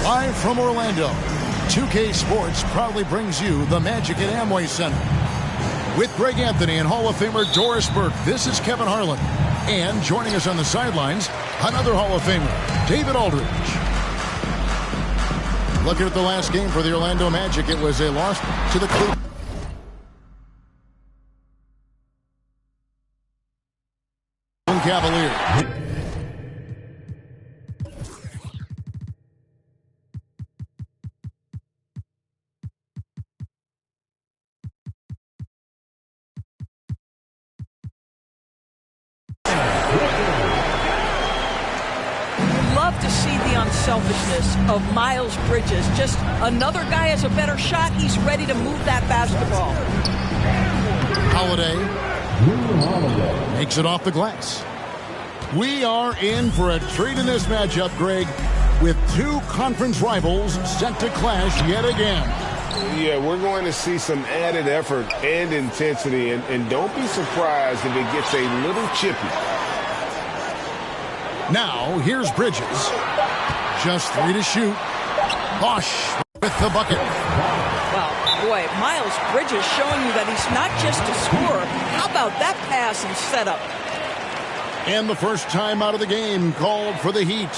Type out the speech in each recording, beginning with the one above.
Live from Orlando, 2K Sports proudly brings you the Magic at Amway Center. With Greg Anthony and Hall of Famer Doris Burke, this is Kevin Harlan. And joining us on the sidelines, another Hall of Famer, David Aldridge. Looking at the last game for the Orlando Magic, it was a loss to the Cleveland Cavaliers. Love to see the unselfishness of Miles Bridges. Just another guy has a better shot. He's ready to move that basketball. Holiday makes it off the glass. We are in for a treat in this matchup, Greg, with two conference rivals set to clash yet again. Yeah, we're going to see some added effort and intensity, and don't be surprised if it gets a little chippy. Now, here's Bridges. Just 3 to shoot. Bosch with the bucket. Wow, boy, Miles Bridges showing you that he's not just a scorer. How about that pass and setup? And the first time out of the game called for the Heat.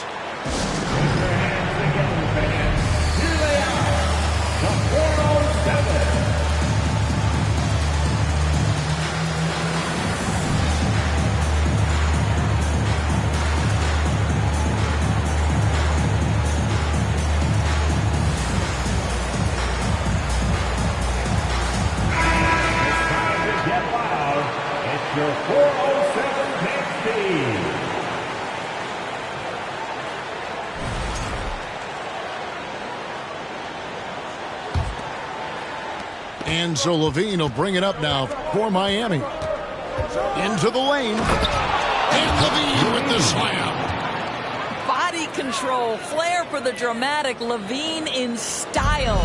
And so Levine will bring it up now for Miami. Into the lane. And Levine with the slam. Body control, flair for the dramatic. Levine in style.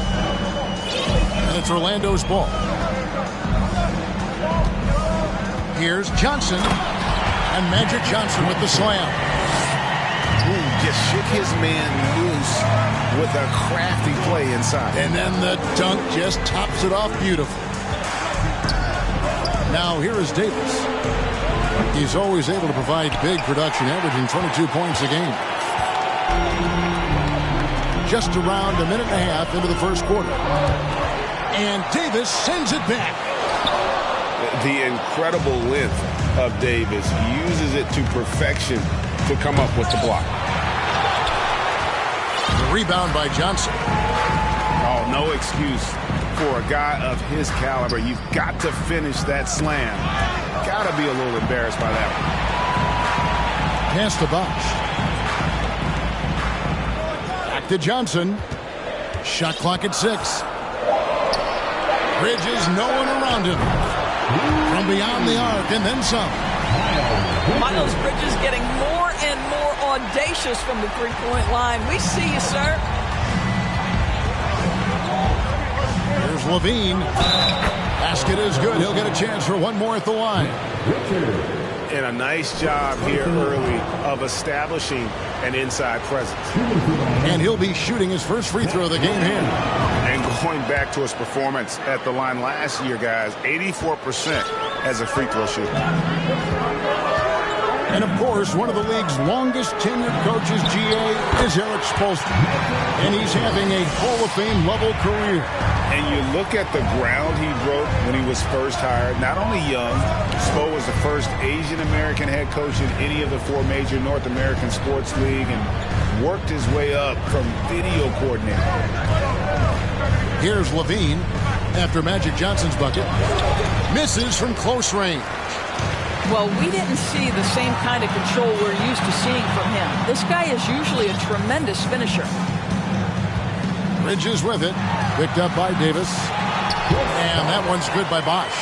And it's Orlando's ball. Here's Johnson. And Magic Johnson with the slam. Ooh, just shook his man loose with a crafty play inside. And then the dunk just tops it off beautifully. Now here is Davis. He's always able to provide big production, averaging 22 points a game. Just around a minute and a half into the first quarter. And Davis sends it back. The incredible length of Davis uses it to perfection to come up with the block. The rebound by Johnson. Oh, no excuse for a guy of his caliber. You've got to finish that slam. Got to be a little embarrassed by that one. Pass to Bosch. Back to Johnson. Shot clock at 6. Bridges, no one around him. From beyond the arc and then some. Miles Bridges getting more and more audacious from the three-point line. We see you, sir. Here's Levine. Basket is good. He'll get a chance for one more at the line. And a nice job here early of establishing an inside presence. And he'll be shooting his first free throw of the game here. And going back to his performance at the line last year, guys, 84% as a free throw shooter. And, of course, one of the league's longest tenured coaches, GA, is Eric Spoelstra. And he's having a Hall of Fame level career. And you look at the ground he broke when he was first hired. Not only young, Spo was the first Asian-American head coach in any of the 4 major North American sports league and worked his way up from video coordinator. Here's Levine after Magic Johnson's bucket. Misses from close range. Well, we didn't see the same kind of control we're used to seeing from him. This guy is usually a tremendous finisher. Bridges with it. Picked up by Davis. And that one's good by Bosch.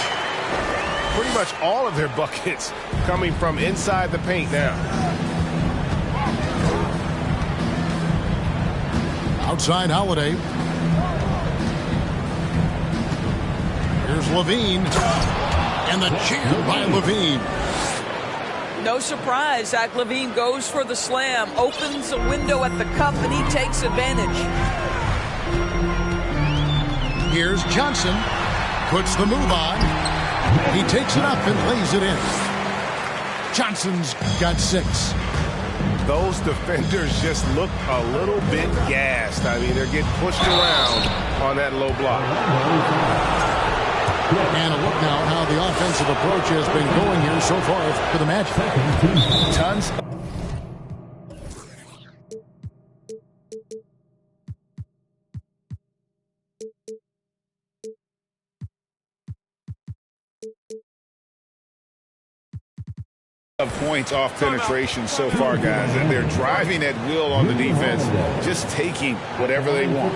Pretty much all of their buckets coming from inside the paint now. Outside Holiday. Here's Levine. And the jam by Levine. No surprise, Zach LaVine goes for the slam, opens a window at the cup, and he takes advantage. Here's Johnson. Puts the move on. He takes it up and lays it in. Johnson's got 6. Those defenders just look a little bit gassed. I mean, they're getting pushed around on that low block. And a look now how the offensive approach has been going here so far for the match. Tons of points off penetration so far, guys, and they're driving at will on the defense, just taking whatever they want.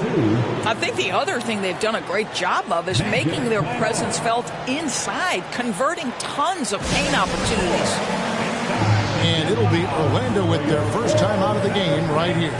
I think the other thing they've done a great job of is making their presence felt inside, converting tons of paint opportunities. And it'll be Orlando with their first time out of the game right here.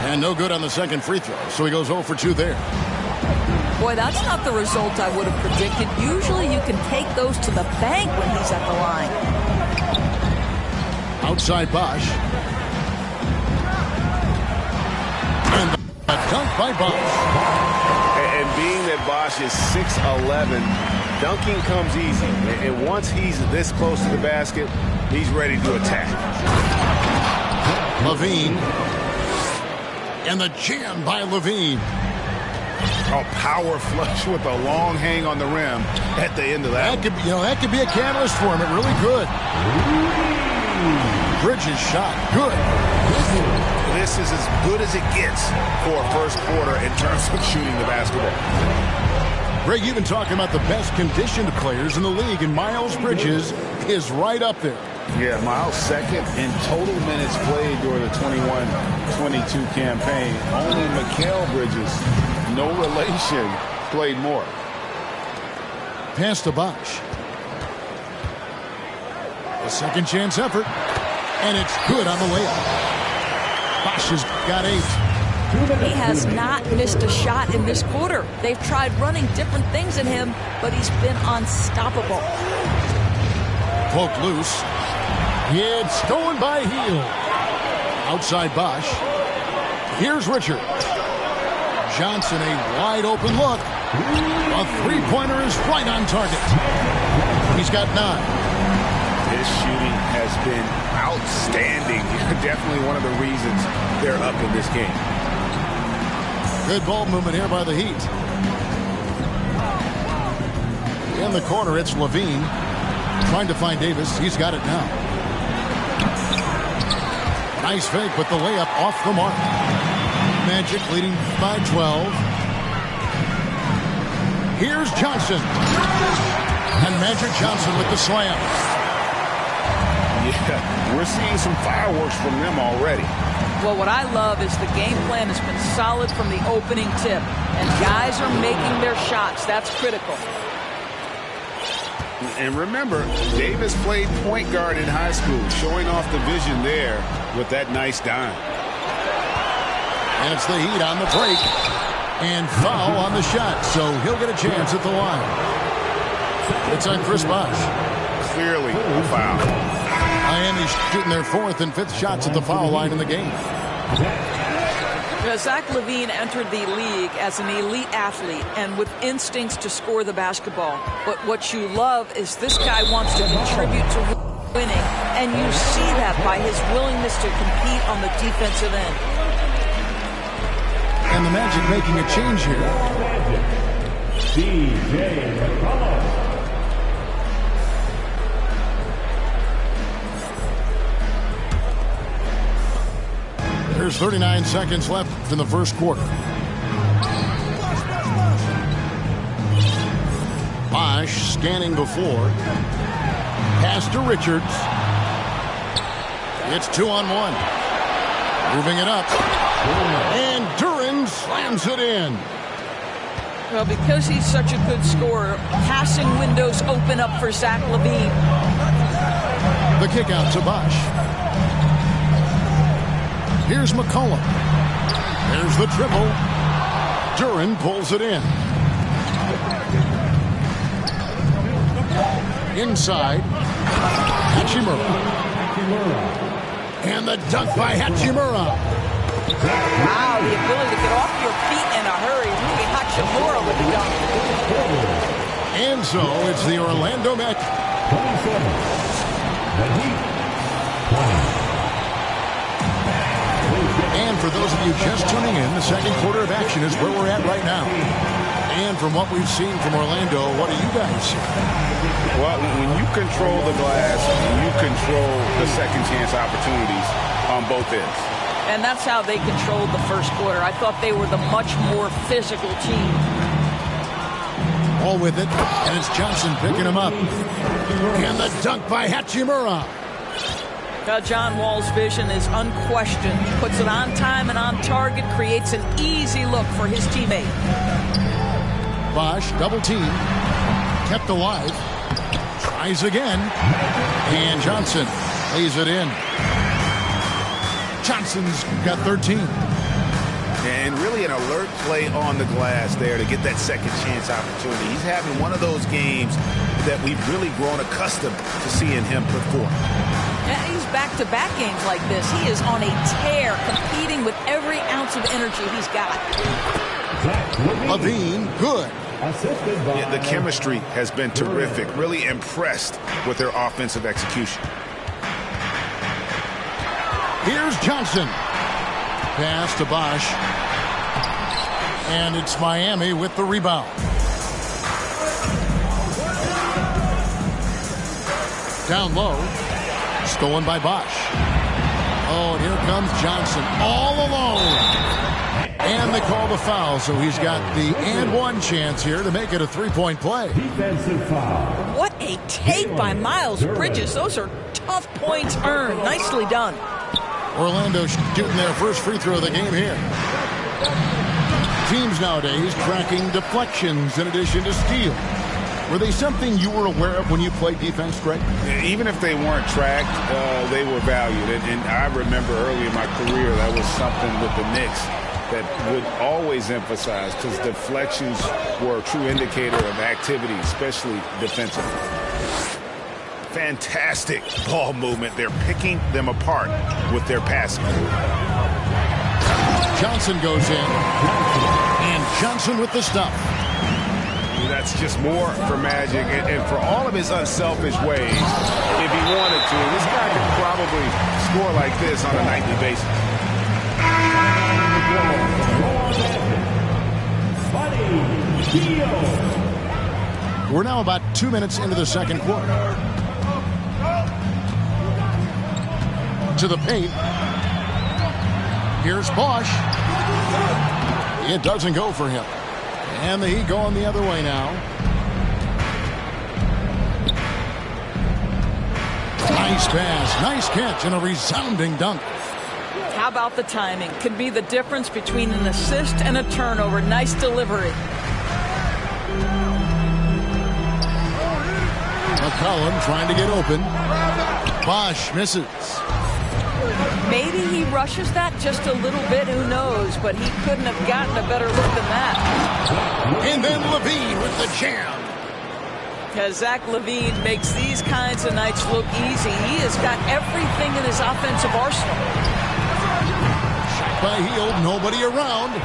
And no good on the second free throw, so he goes 0 for 2 there. Boy, that's not the result I would have predicted. Usually you can take those to the bank when he's at the line. Outside Bosch. And a dunk by Bosch. And being that Bosch is 6'11", dunking comes easy. And once he's this close to the basket, he's ready to attack. LaVine. And the jam by LaVine. A power flush with a long hang on the rim at the end of that. That could be a catalyst for him. It really could. Bridges shot. Good. This is as good as it gets for a first quarter in terms of shooting the basketball. Greg, you've been talking about the best conditioned players in the league, and Miles Bridges is right up there. Yeah, Miles second in total minutes played during the 21-22 campaign. Only Mikal Bridges, no relation, played more. Pass to Bosch. A second chance effort. And it's good on the layup. Bosch has got 8. He has not missed a shot in this quarter. They've tried running different things at him, but he's been unstoppable. Poked loose. It's stolen by Heel. Outside Bosch. Here's Richard. Johnson, a wide open look. A three-pointer is right on target. He's got 9. His shooting has been outstanding. Definitely one of the reasons they're up in this game. Good ball movement here by the Heat. In the corner, it's LaVine. Trying to find Davis. He's got it now. Nice fake with the layup off the mark. Magic leading by 12. Here's Johnson. And Magic Johnson with the slam. Yeah, we're seeing some fireworks from them already. Well, what I love is the game plan has been solid from the opening tip. And guys are making their shots. That's critical. And remember, Davis played point guard in high school, showing off the vision there with that nice dime. And it's the Heat on the break. And foul on the shot, so he'll get a chance at the line. It's on Chris Bosch. Clearly a foul. Miami's shooting their 4th and 5th shots at the foul line in the game. Zach LaVine entered the league as an elite athlete and with instincts to score the basketball. But what you love is this guy wants to contribute to winning, and you see that by his willingness to compete on the defensive end. And the Magic making a change here. DJ McCollum. There's 39 seconds left in the first quarter. Bosch scanning before. Pass to Richards. It's 2-on-1. Moving it up. And Duran slams it in. Well, because he's such a good scorer, passing windows open up for Zach LaVine. The kick out to Bosch. Here's McCollum. There's the triple. Duran pulls it in. Inside. Hachimura. And the dunk by Hachimura. Wow, the ability to get off your feet in a hurry. Maybe Hachimura would be done. And so it's the Orlando Magic. And for those of you just tuning in, the second quarter of action is where we're at right now. And from what we've seen from Orlando, what do you guys see? Well, when you control the glass, you control the second chance opportunities on both ends. And that's how they controlled the first quarter. I thought they were the much more physical team. All with it, and it's Johnson picking him up. And the dunk by Hachimura. John Wall's vision is unquestioned. He puts it on time and on target, creates an easy look for his teammate. Bosch, double team, kept alive, tries again, and Johnson lays it in. Johnson's got 13. And really an alert play on the glass there to get that second chance opportunity. He's having one of those games that we've really grown accustomed to seeing him perform. Yeah, he's back-to-back games like this. He is on a tear, competing with every ounce of energy he's got. LaVine, good. Yeah, the chemistry has been terrific. Really impressed with their offensive execution. Here's Johnson. Pass to Bosch. And it's Miami with the rebound. Down low. Stolen by Bosch. Oh, and here comes Johnson all alone. And they call the foul, so he's got the and one chance here to make it a three-point play. Defensive foul. What a take by Miles Bridges. Those are tough points earned. Nicely done. Orlando shooting their first free throw of the game here. Teams nowadays tracking deflections in addition to steals. Were they something you were aware of when you played defense, Greg? Even if they weren't tracked, they were valued. And I remember early in my career, that was something with the Knicks that would always emphasize, because deflections were a true indicator of activity, especially defensively. Fantastic ball movement. They're picking them apart with their passing. Johnson goes in. And Johnson with the stop. That's just more for Magic, and for all of his unselfish ways, if he wanted to, this guy could probably score like this on a nightly basis. We're now about 2 minutes into the second quarter. To the paint. Here's Bosch. It doesn't go for him. And the Heat going the other way now. Nice pass, nice catch, and a resounding dunk. How about the timing? Could be the difference between an assist and a turnover. Nice delivery. McCollum trying to get open. Bosch misses. Maybe he rushes that just a little bit, who knows, but he couldn't have gotten a better look than that. And then LaVine with the jam. Because Zach LaVine makes these kinds of nights look easy. He has got everything in his offensive arsenal. Shot by Hield, nobody around.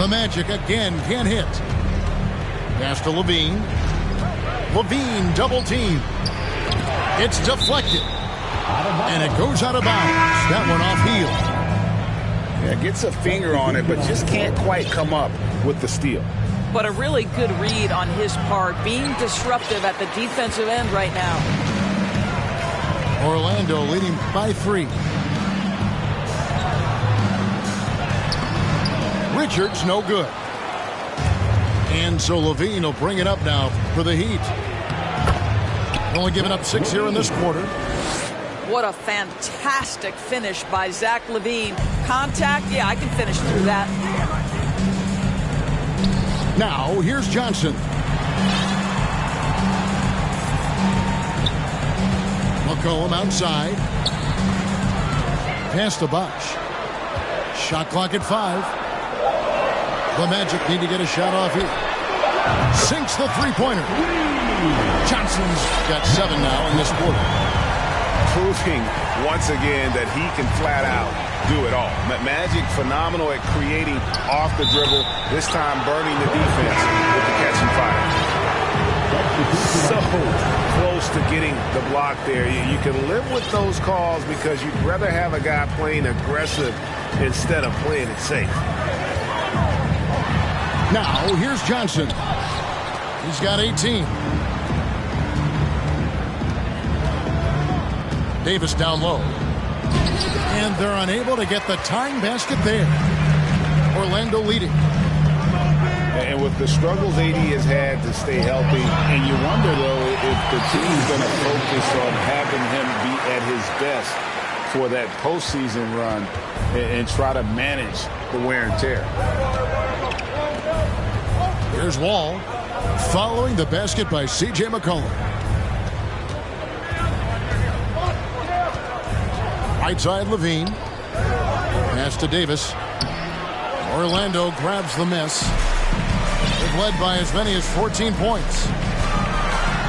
The Magic again can't hit. Pass to LaVine. LaVine double team. It's deflected. And it goes out of bounds. That one off Hield. Yeah, gets a finger on it, but just can't quite come up with the steal. But a really good read on his part, being disruptive at the defensive end right now. Orlando leading by 3. Richards no good. And so Levine will bring it up now for the Heat. Only giving up 6 here in this quarter. What a fantastic finish by Zach LaVine. Contact, yeah, I can finish through that. Now, here's Johnson. McCollum outside. Pass to Bosch. Shot clock at 5. The Magic need to get a shot off here. Sinks the three-pointer. Johnson's got 7 now in this quarter. Proving once again that he can flat out do it all. Magic phenomenal at creating off the dribble. This time burning the defense with the catch and fire. So close to getting the block there. You can live with those calls because you'd rather have a guy playing aggressive instead of playing it safe. Now, here's Johnson. He's got 18. Davis down low. And they're unable to get the tying basket there. Orlando leading. And with the struggles AD has had to stay healthy, and you wonder, though, if the team's going to focus on having him be at his best for that postseason run and try to manage the wear and tear. Here's Wall following the basket by C.J. McCollum. Right side Levine. Pass to Davis. Orlando grabs the miss. They've led by as many as 14 points.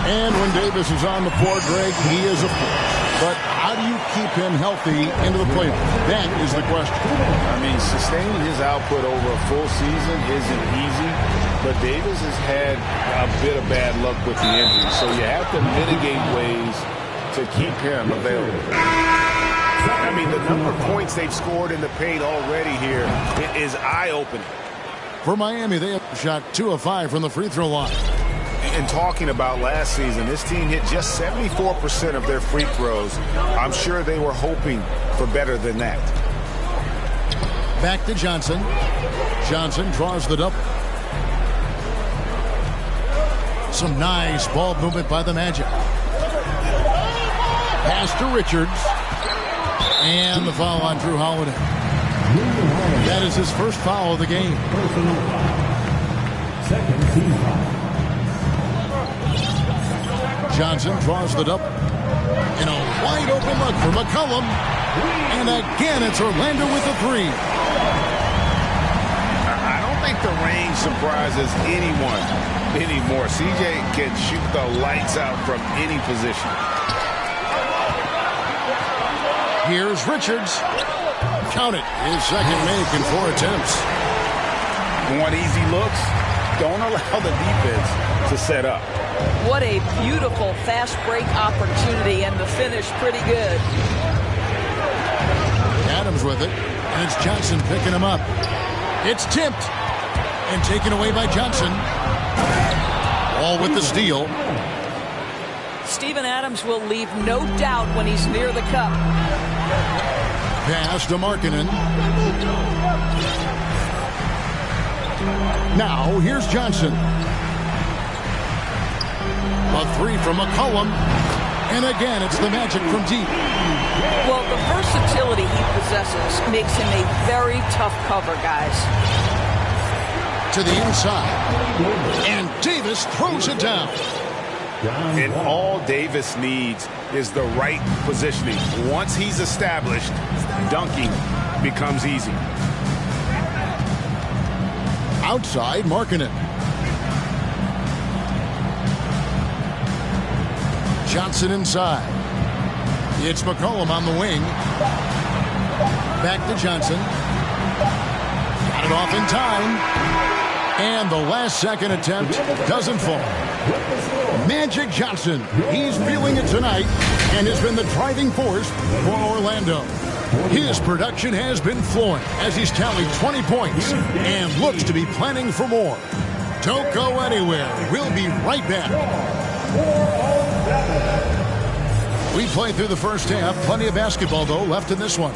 And when Davis is on the floor, Greg, he is a force. But how do you keep him healthy into the playoffs? That is the question. I mean, sustaining his output over a full season isn't easy, but Davis has had a bit of bad luck with the injury. So you have to mitigate ways to keep him available. I mean, the number of points they've scored in the paint already here is eye-opening. For Miami, they have shot 2 of 5 from the free throw line. And talking about last season, this team hit just 74% of their free throws. I'm sure they were hoping for better than that. Back to Johnson. Johnson draws the double. Some nice ball movement by the Magic. Pass to Richards. And the foul on Drew Holiday. That is his first foul of the game. Johnson draws the double. And a wide open look for McCollum. And again, it's Orlando with the 3. I don't think the range surprises anyone anymore. CJ can shoot the lights out from any position. Here's Richards. Count it. His second make in 4 attempts. Want easy looks? Don't allow the defense to set up. What a beautiful fast break opportunity, and the finish pretty good. Adams with it, and it's Johnson picking him up. It's tipped and taken away by Johnson. All with the steal. Steven Adams will leave no doubt when he's near the cup. Pass to Markkanen. Now, here's Johnson. A 3 from McCollum. And again, it's the Magic from deep. Well, the versatility he possesses makes him a very tough cover, guys. To the inside. And Davis throws it down. And all Davis needs is the right positioning. Once he's established, dunking becomes easy. Outside, Markkanen. Johnson inside. It's McCollum on the wing. Back to Johnson. Got it off in time. And the last second attempt doesn't fall. Magic Johnson, he's feeling it tonight and has been the driving force for Orlando. His production has been flowing as he's tallied 20 points and looks to be planning for more. Don't go anywhere. We'll be right back. We played through the first half. Plenty of basketball, though, left in this one.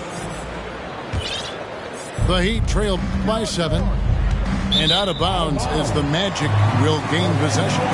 The Heat trailed by 7. And out of bounds as the Magic will gain possession.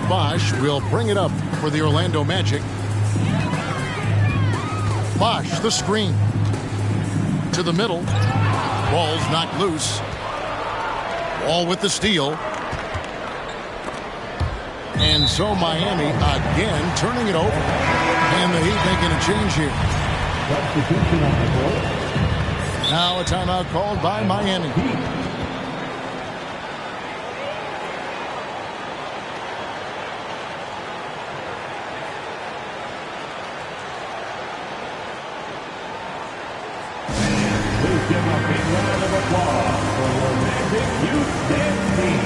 Bosch will bring it up for the Orlando Magic. Bosch, the screen. To the middle. Ball's knocked loose. Wall with the steal. And so Miami again turning it over. And the Heat making a change here. Now a timeout called by Miami. Give a big round of applause for your Magic Youth Dance Team.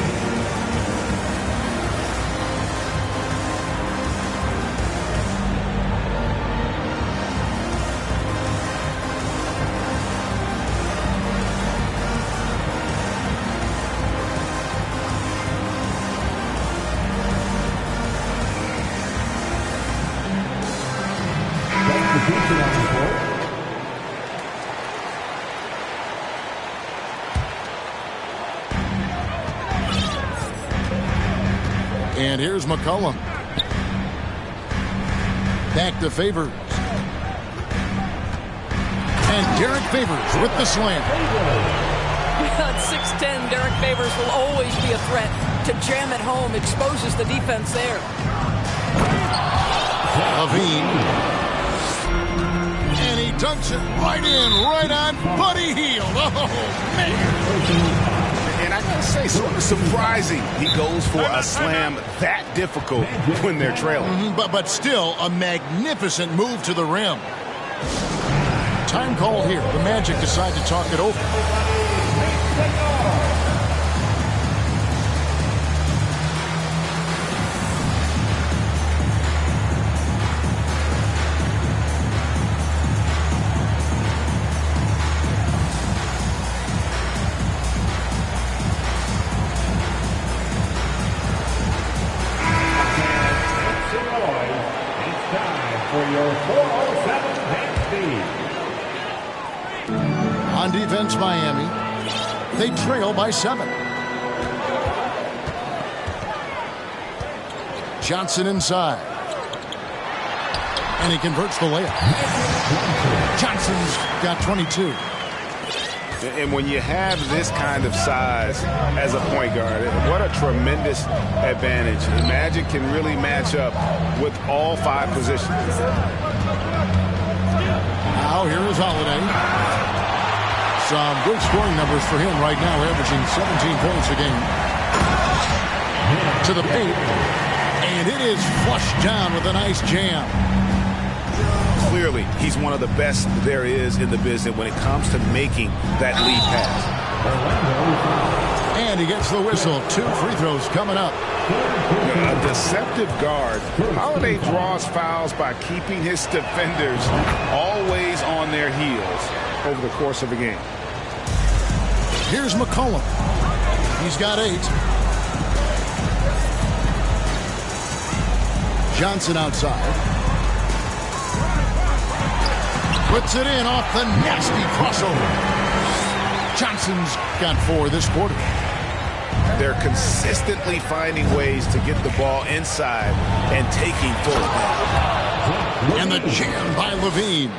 Substitution on the court. And here's McCollum. Back to Favors. And Derek Favors with the slam. At 6'10", Derek Favors will always be a threat to jam it home. Exposes the defense there. Levine. And he dunks it right in, right on Buddy Hield. Oh, man. And I gotta say, sort of surprising he goes for a slam that difficult when they're trailing. But still a magnificent move to the rim. Time call here. The Magic decide to talk it over. On defense, Miami. They trail by 7. Johnson inside. And he converts the layup. Johnson's got 22. And when you have this kind of size as a point guard, what a tremendous advantage. The Magic can really match up with all 5 positions. Now here is Holiday. Some good scoring numbers for him right now, averaging 17 points a game. To the paint. And it is flushed down with a nice jam. Clearly, he's one of the best there is in the business when it comes to making that lead pass. And he gets the whistle. 2 free throws coming up. A deceptive guard. Holiday draws fouls by keeping his defenders always on their heels over the course of the game. Here's McCollum. He's got 8. Johnson outside. Puts it in off the nasty crossover. Johnson's got 4 this quarter. They're consistently finding ways to get the ball inside and taking full advantage. And the jam by Levine.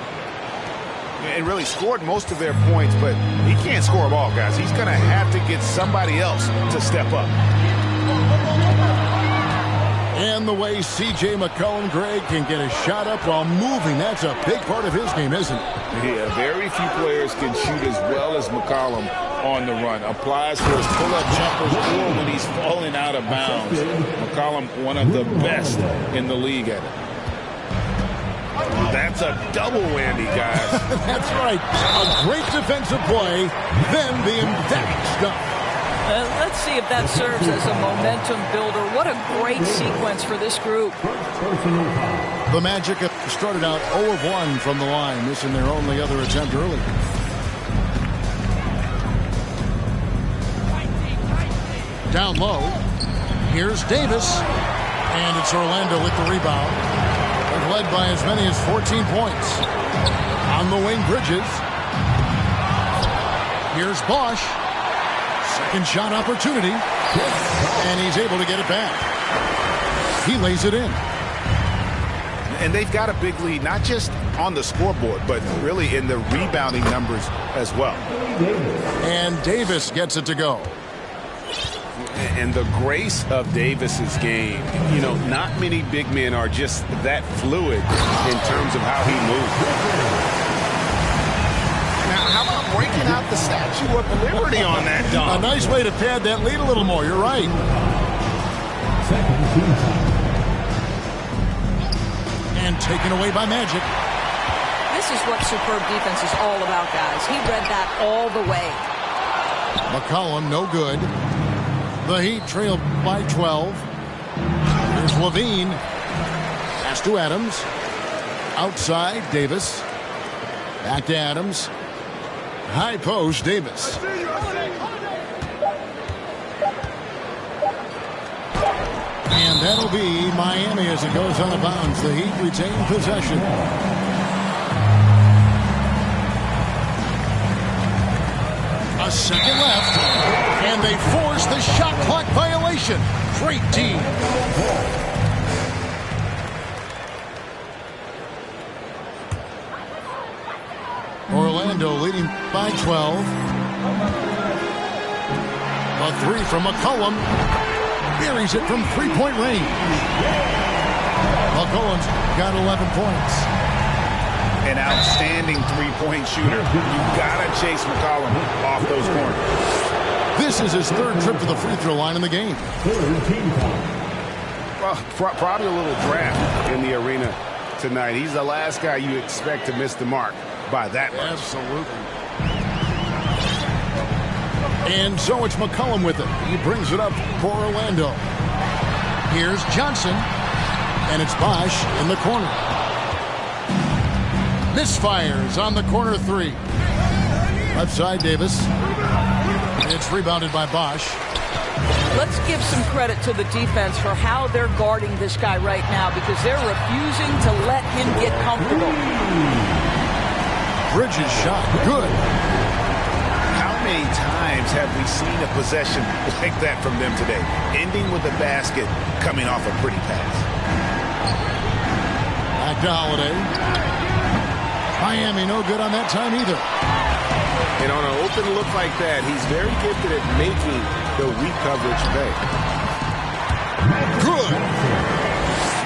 And really scored most of their points, but he can't score them all, guys. He's going to have to get somebody else to step up. And the way C.J. McCollum, Greg, can get a shot up while moving, that's a big part of his game, isn't it? Yeah, very few players can shoot as well as McCollum on the run. Applies for his pull-up jumpers or when he's falling out of bounds. McCollum, one of the best in the league at it. That's a double whammy, guys. That's right. A great defensive play, then the emphatic stuff. Let's see if that serves as a momentum builder. What a great sequence for this group. The Magic have started out 0 of 1 from the line, missing their only other attempt early. Down low. Here's Davis. And it's Orlando with the rebound. They've led by as many as 14 points. On the wing, Bridges. Here's Bosch. Second shot opportunity. And he's able to get it back. He lays it in. And they've got a big lead, not just on the scoreboard, but really in the rebounding numbers as well. And Davis gets it to go. And the grace of Davis's game, you know, not many big men are just that fluid in terms of how he moves. Now, how about breaking out the Statue of Liberty on that dunk? A nice way to pad that lead a little more. You're right. And taken away by Magic. This is what superb defense is all about, guys. He read that all the way. McCollum, no good. The Heat trail by 12. Here's Levine. Pass to Adams. Outside, Davis. Back to Adams. High post, Davis. And that'll be Miami as it goes out of bounds. The Heat retain possession. A second left. And they force the shot clock violation. Great team. Orlando leading by 12. A three from McCollum. Buries it from three-point range. McCollum's got 11 points. An outstanding three-point shooter. You've got to chase McCollum off those corners. This is his third trip to the free throw line in the game. Well, probably a little draft in the arena tonight. He's the last guy you expect to miss the mark by that much. Absolutely. And so it's McCollum with it. He brings it up for Orlando. Here's Johnson. And it's Bosch in the corner. Misfires on the corner three. Left side, Davis. It's rebounded by Bosch. Let's give some credit to the defense for how they're guarding this guy right now because they're refusing to let him get comfortable. Bridges shot. Good. How many times have we seen a possession like that from them today? Ending with a basket, coming off a pretty pass. Back to Holiday. Miami no good on that time either. And on an open look like that, he's very gifted at making the weak coverage pay. Good.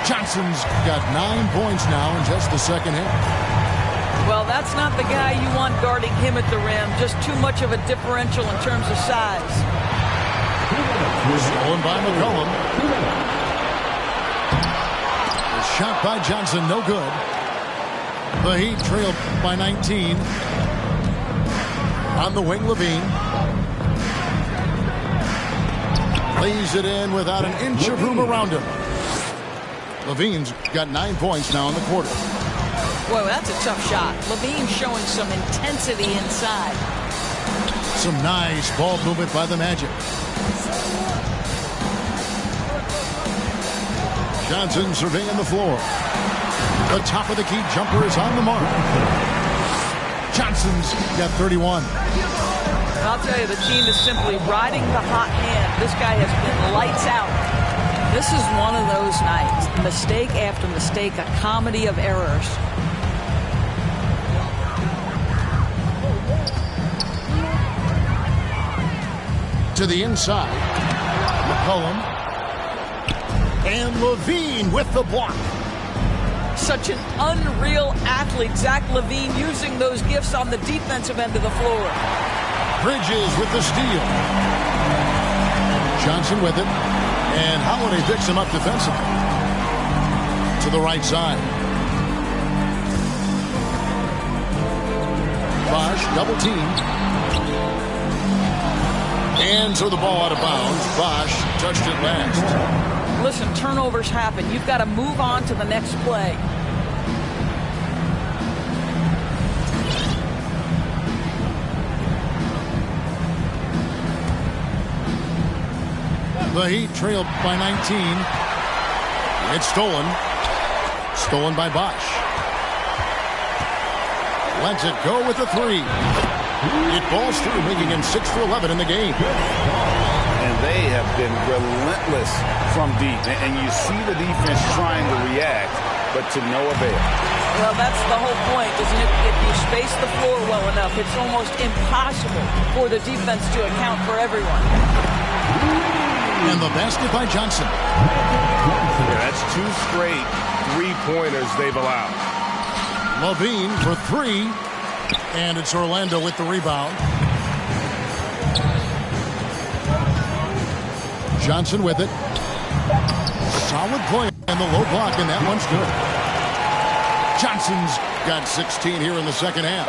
Johnson's got 9 points now in just the second half. Well, that's not the guy you want guarding him at the rim. Just too much of a differential in terms of size. Stolen by McCollum. A shot by Johnson, no good. The Heat trailed by 19. On the wing, Levine. Lays it in without an inch of room around him. Levine's got 9 points now in the quarter. Whoa, that's a tough shot. Levine showing some intensity inside. Some nice ball movement by the Magic. Johnson surveying the floor. The top of the key jumper is on the mark. Johnson's got 31. I'll tell you, the team is simply riding the hot hand. This guy has been lights out. This is one of those nights. Mistake after mistake, a comedy of errors. To the inside. McCollum. And Levine with the block. Such an unreal athlete, Zach LaVine, using those gifts on the defensive end of the floor. Bridges with the steal. Johnson with it. And Holiday picks him up defensively. To the right side. Bosch double teamed. And so the ball out of bounds. Bosch touched it last. Listen, turnovers happen. You've got to move on to the next play. The Heat trailed by 19. It's stolen. Stolen by Bosch. Lets it go with the three. It falls through, making him 6 for 11 in the game. And they have been relentless from deep. And you see the defense trying to react, but to no avail. Well, that's the whole point, isn't it? If you space the floor well enough, it's almost impossible for the defense to account for everyone. And the basket by Johnson. Yeah, that's 2 straight three-pointers they've allowed. Levine for 3. And it's Orlando with the rebound. Johnson with it. Solid play and the low block, and that one's good. Johnson's got 16 here in the second half.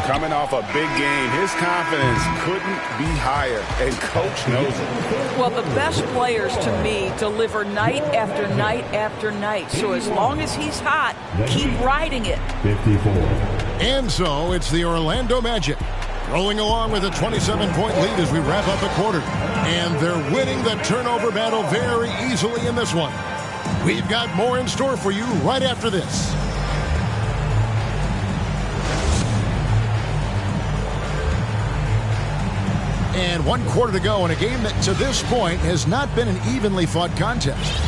Coming off a big game, his confidence couldn't be higher, and coach knows it. Well, the best players, to me, deliver night after night after night. So as long as he's hot, keep riding it. 54. And so it's the Orlando Magic rolling along with a 27-point lead as we wrap up the quarter. And they're winning the turnover battle very easily in this one. We've got more in store for you right after this. And 1 quarter to go in a game that to this point has not been an evenly fought contest.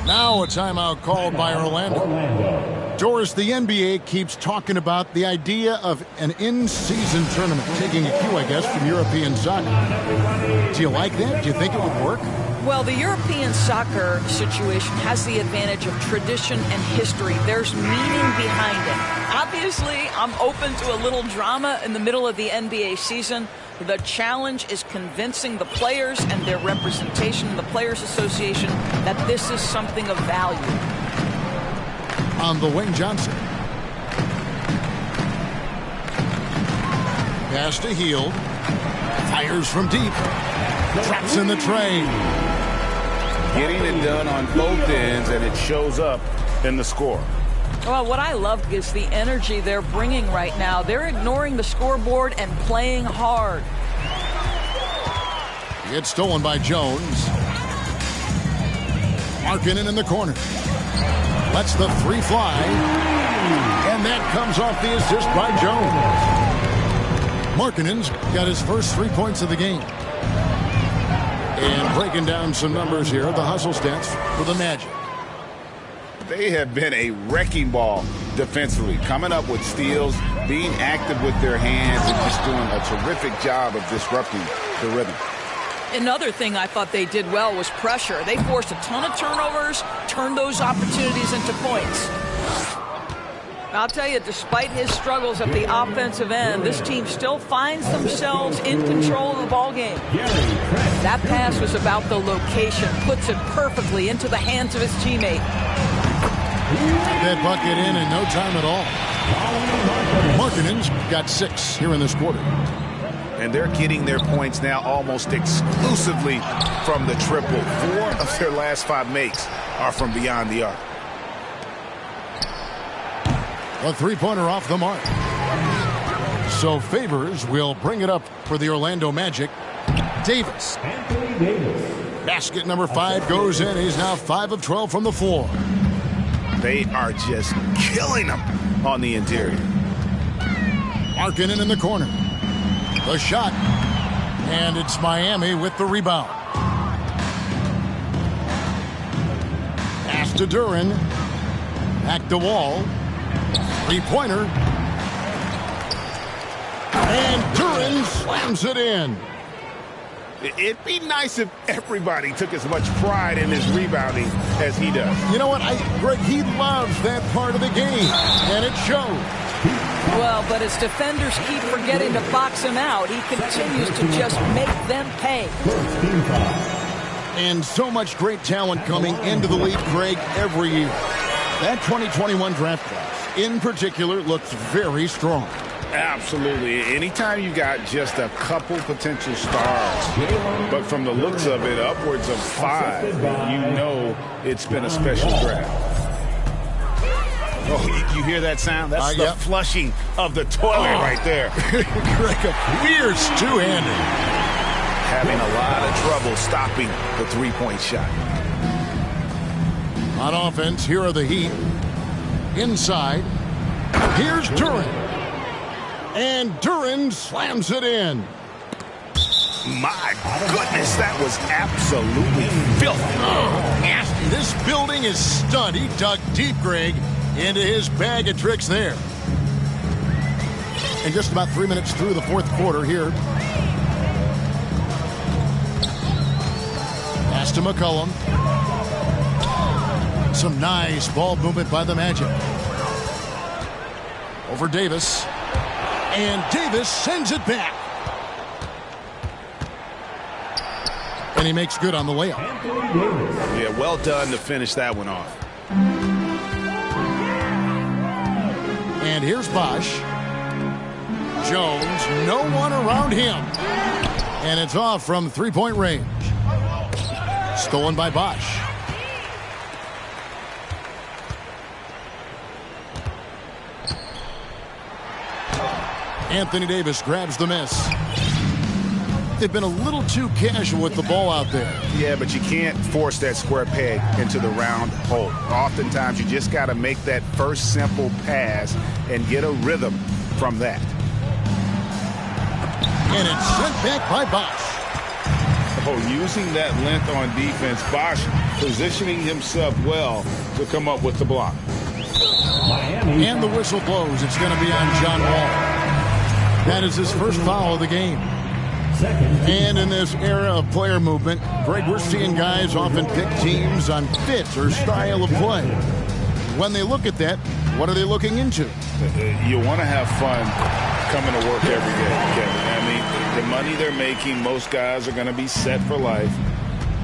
Now a timeout called by Orlando. Doris, the NBA keeps talking about the idea of an in-season tournament, taking a cue, I guess, from European soccer. Do you like that? Do you think it would work? Well, the European soccer situation has the advantage of tradition and history. There's meaning behind it. Obviously, I'm open to a little drama in the middle of the NBA season. The challenge is convincing the players and their representation, the Players Association, that this is something of value. On the wing, Johnson. Pass to Hield. Fires from deep. Traps in the tray. Getting it done on both ends, and it shows up in the score. Well, what I love is the energy they're bringing right now. They're ignoring the scoreboard and playing hard. It's stolen by Jones. Markkanen in the corner. Lets the three fly. And that comes off the assist by Jones. Markkanen's got his first 3 points of the game. And breaking down some numbers here, the hustle stats for the Magic. They have been a wrecking ball defensively, coming up with steals, being active with their hands, and just doing a terrific job of disrupting the rhythm. Another thing I thought they did well was pressure. They forced a ton of turnovers, turned those opportunities into points. I'll tell you, despite his struggles at the offensive end, this team still finds themselves in control of the ballgame. That pass was about the location, puts it perfectly into the hands of his teammate. That bucket in no time at all. Markkanen's got 6 here in this quarter. And they're getting their points now almost exclusively from the triple. 4 of their last 5 makes are from beyond the arc. A three-pointer off the mark. So Favors will bring it up for the Orlando Magic. Davis. Basket number 5 goes in. He's now 5 of 12 from the floor. They are just killing them on the interior. Markkanen in the corner. The shot. And it's Miami with the rebound. Pass to Duren. Back to Wall. Three-pointer. And Duren slams it in. It'd be nice if everybody took as much pride in his rebounding as he does. You know what, Greg, he loves that part of the game, and it shows. Well, Well, but as defenders keep forgetting to box him out, he continues to just make them pay. And so much great talent coming into the league, Greg, every year. That 2021 draft class, in particular, looks very strong. Absolutely. Anytime you got just a couple potential stars, but from the looks of it, upwards of 5, you know it's been a special draft. Oh, you hear that sound? That's the flushing of the toilet right there. Greg, a fierce two-handed. Having a lot of trouble stopping the three-point shot. On offense, here are the Heat. Inside, here's Duran. And Duran slams it in. My goodness, that was absolutely filthy. Oh, nasty. This building is stunned. He dug deep, Greg, into his bag of tricks there. And just about 3 minutes through the fourth quarter here. Pass to McCollum. Some nice ball movement by the Magic. Over Davis. And Davis sends it back. And he makes good on the layup. Yeah, well done to finish that one off. And here's Bosch. Jones, no one around him. And it's off from three-point range. Stolen by Bosch. Anthony Davis grabs the miss. They've been a little too casual with the ball out there. Yeah, but you can't force that square peg into the round hole. Oftentimes, you just got to make that first simple pass and get a rhythm from that. And it's sent back by Bosch. Oh, using that length on defense, Bosch positioning himself well to come up with the block. And the whistle blows. It's going to be on John Wall. That is his first foul of the game. And in this era of player movement, Greg, we're seeing guys often pick teams on fit or style of play. When they look at that, what are they looking into? You want to have fun coming to work every day, Kevin. I mean, the money they're making, most guys are going to be set for life.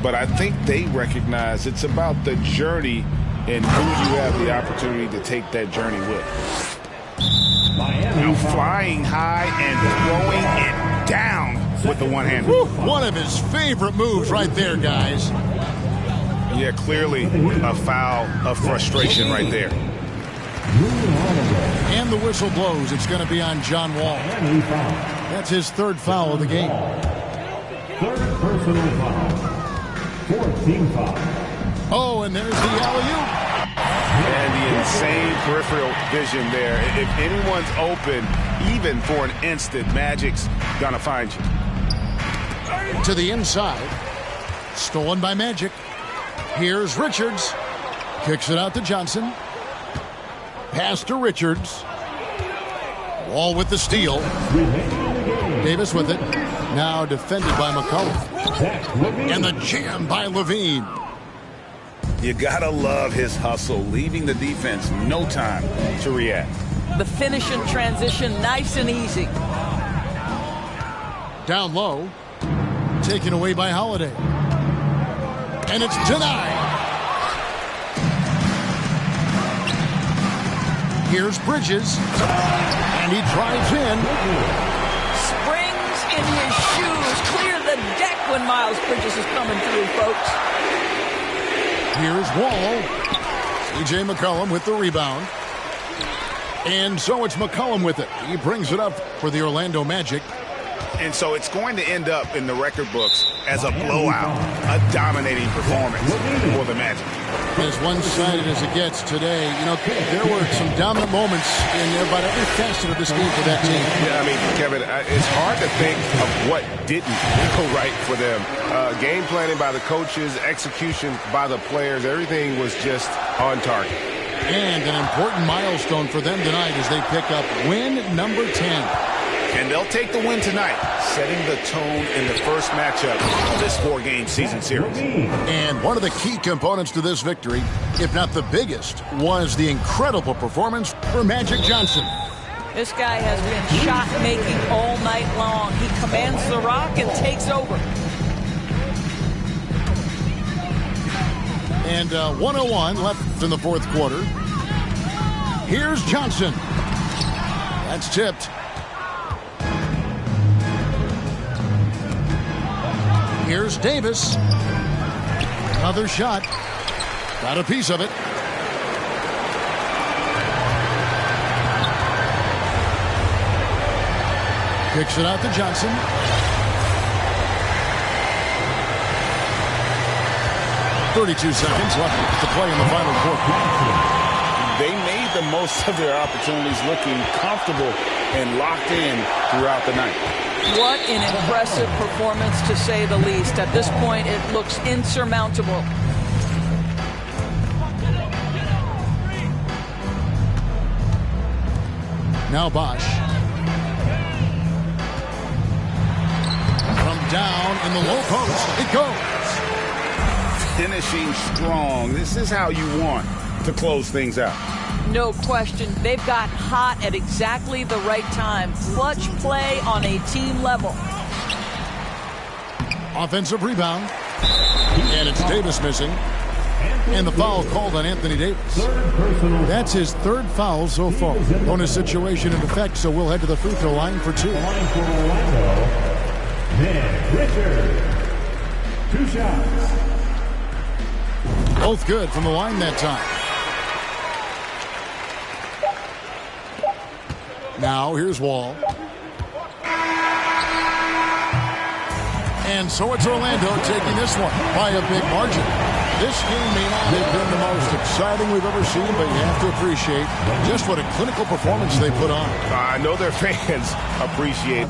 But I think they recognize it's about the journey and who you have the opportunity to take that journey with. Now flying high and throwing it down with the one-hand. One of his favorite moves right there, guys. Yeah, clearly a foul of frustration right there. And the whistle blows. It's going to be on John Wall. That's his third foul of the game. Third personal foul. Fourth team foul. Oh, and there's the alley-oop. And the insane peripheral vision there. If anyone's open, even for an instant, Magic's going to find you. To the inside. Stolen by Magic. Here's Richards. Kicks it out to Johnson. Pass to Richards. Wall with the steal. Davis with it. Now defended by McCollum. And the jam by Levine. You gotta love his hustle, leaving the defense no time to react. The finish in transition, nice and easy. Down low. Taken away by Holiday. And it's denied. Here's Bridges. And he drives in. Springs in his shoes. Clear the deck when Miles Bridges is coming through, folks. Here's Wall. C.J. McCollum with the rebound. And so it's McCollum with it. He brings it up for the Orlando Magic. And so it's going to end up in the record books as a blowout, a dominating performance for the Magic. As one-sided as it gets today, you know, there were some dominant moments in about every facet of this game for that team. Yeah, I mean, Kevin, it's hard to think of what didn't go right for them. Game planning by the coaches, execution by the players, everything was just on target. And an important milestone for them tonight as they pick up win number 10. And they'll take the win tonight, setting the tone in the first matchup of this four-game season series. And one of the key components to this victory, if not the biggest, was the incredible performance for Magic Johnson. This guy has been shot-making all night long. He commands the rock and takes over. And 1:01 left in the fourth quarter. Here's Johnson. That's tipped. Here's Davis. Another shot. Got a piece of it. Kicks it out to Johnson. .32 seconds left to play in the final quarter. They made the most of their opportunities, looking comfortable and locked in throughout the night. What an impressive performance, to say the least. At this point, it looks insurmountable. Now Bosch. From down in the low post, it goes. Finishing strong. This is how you want to close things out. No question. They've got hot at exactly the right time. Clutch play on a team level. Offensive rebound. And it's Davis missing. And the foul called on Anthony Davis. That's his third foul so far. Bonus situation in effect, so we'll head to the free throw line for two. Richard. 2 shots. Both good from the line that time. Now here's Wall. And so it's Orlando taking this one by a big margin. This game may not have been the most exciting we've ever seen, but you have to appreciate just what a clinical performance they put on. I know their fans appreciate